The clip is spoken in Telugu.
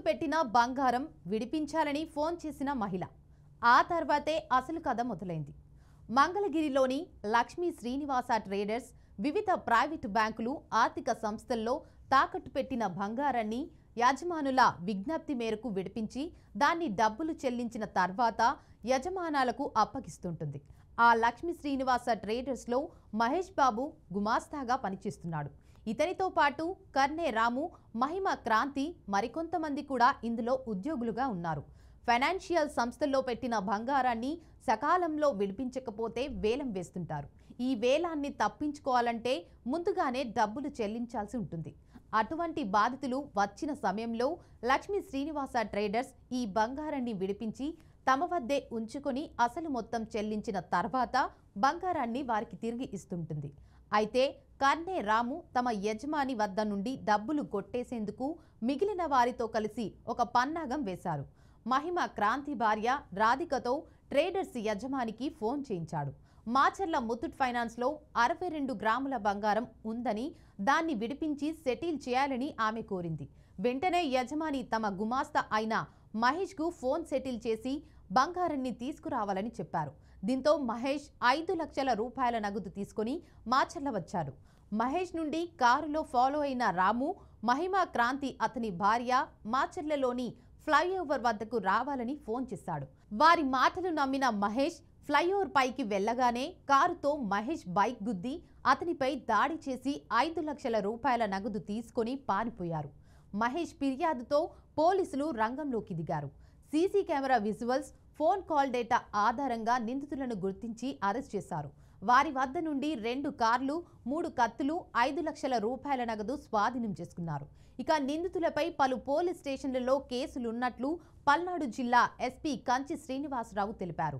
పెట్టిన బంగారం విడిపించాలని ఫోన్ చేసిన మహిళ. ఆ తర్వాతే అసలు కథ మొదలైంది. మంగళగిరిలోని లక్ష్మీ శ్రీనివాస ట్రేడర్స్ వివిధ ప్రైవేటు బ్యాంకులు, ఆర్థిక సంస్థల్లో తాకట్టు పెట్టిన బంగారాన్ని యజమానుల విజ్ఞప్తి మేరకు విడిపించి దాన్ని డబ్బులు చెల్లించిన తర్వాత యజమానాలకు అప్పగిస్తుంటుంది. ఆ లక్ష్మీ శ్రీనివాస ట్రేడర్స్లో మహేష్ బాబు గుమాస్తాగా పనిచేస్తున్నాడు. ఇతనితో పాటు కర్నే రాము, మహిమ క్రాంతి మరికొంతమంది కూడా ఇందులో ఉద్యోగులుగా ఉన్నారు. ఫైనాన్షియల్ సంస్థల్లో పెట్టిన బంగారాన్ని సకాలంలో విడిపించకపోతే వేలం వేస్తుంటారు. ఈ వేలాన్ని తప్పించుకోవాలంటే ముందుగానే డబ్బులు చెల్లించాల్సి ఉంటుంది. అటువంటి బాధితులు వచ్చిన సమయంలో లక్ష్మీ శ్రీనివాస ట్రేడర్స్ ఈ బంగారాన్ని విడిపించి తమ వద్దే ఉంచుకొని అసలు మొత్తం చెల్లించిన తర్వాత బంగారాన్ని వారికి తిరిగి ఇస్తుంటుంది. అయితే కర్నే రాము తమ యజమాని వద్ద నుండి డబ్బులు కొట్టేసేందుకు మిగిలిన వారితో కలిసి ఒక పన్నాగం వేశారు. మహిమ క్రాంతి భార్య రాధికతో ట్రేడర్స్ యజమానికి ఫోన్ చేయించాడు. మాచర్ల ముత్తూట్ ఫైనాన్స్లో 62 గ్రాముల బంగారం ఉందని, దాన్ని విడిపించి సెటిల్ చేయాలని ఆమె కోరింది. వెంటనే యజమాని తమ గుమాస్తా అయిన మహేష్కు ఫోన్ సెటిల్ చేసి బంగారాన్ని తీసుకురావాలని చెప్పారు. దీంతో మహేష్ 5 లక్షల రూపాయల నగదు తీసుకుని మాచర్ల వచ్చారు. మహేష్ నుండి కారులో ఫాలో అయిన రాము, మహిమ క్రాంతి అతని భార్య మాచర్లలోని ఫ్లైఓవర్ వద్దకు రావాలని ఫోన్ చేశాడు. వారి మాటలు నమ్మిన మహేష్ ఫ్లైఓవర్ పైకి వెళ్లగానే కారుతో మహేష్ బైక్ గుద్ది అతనిపై దాడి చేసి 5 లక్షల రూపాయల నగదు తీసుకొని పారిపోయారు. మహేష్ ఫిర్యాదుతో పోలీసులు రంగంలోకి దిగారు. CC camera visuals, phone call data ఆధారంగా నిందితులను గుర్తించి అరెస్ట్ చేశారు. వారి వద్ద నుండి 2 కార్లు, 3 కత్తులు, 5 లక్షల రూపాయల నగదు స్వాధీనం చేసుకున్నారు. ఇక నిందితులపై పలు పోలీస్ స్టేషన్లలో కేసులున్నట్లు పల్నాడు జిల్లా ఎస్పీ కంచి శ్రీనివాసరావు తెలిపారు.